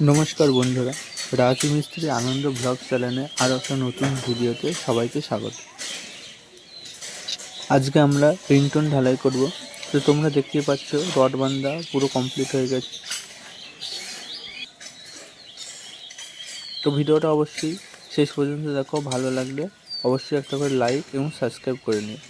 নমস্কার বন্ধুরা, রাজু মিস্ত্রি আনন্দ ব্লগ চ্যানেলে আরও একটা নতুন ভিডিওতে সবাইকে স্বাগত। আজকে আমরা রিংটোন ঢালাই করব। তো তোমরা দেখতেই পাচ্ছ রড বান্ধা পুরো কমপ্লিট হয়ে গেছে। তো ভিডিওটা অবশ্যই শেষ পর্যন্ত দেখো, ভালো লাগলে অবশ্যই একটা করে লাইক এবং সাবস্ক্রাইব করে নিও।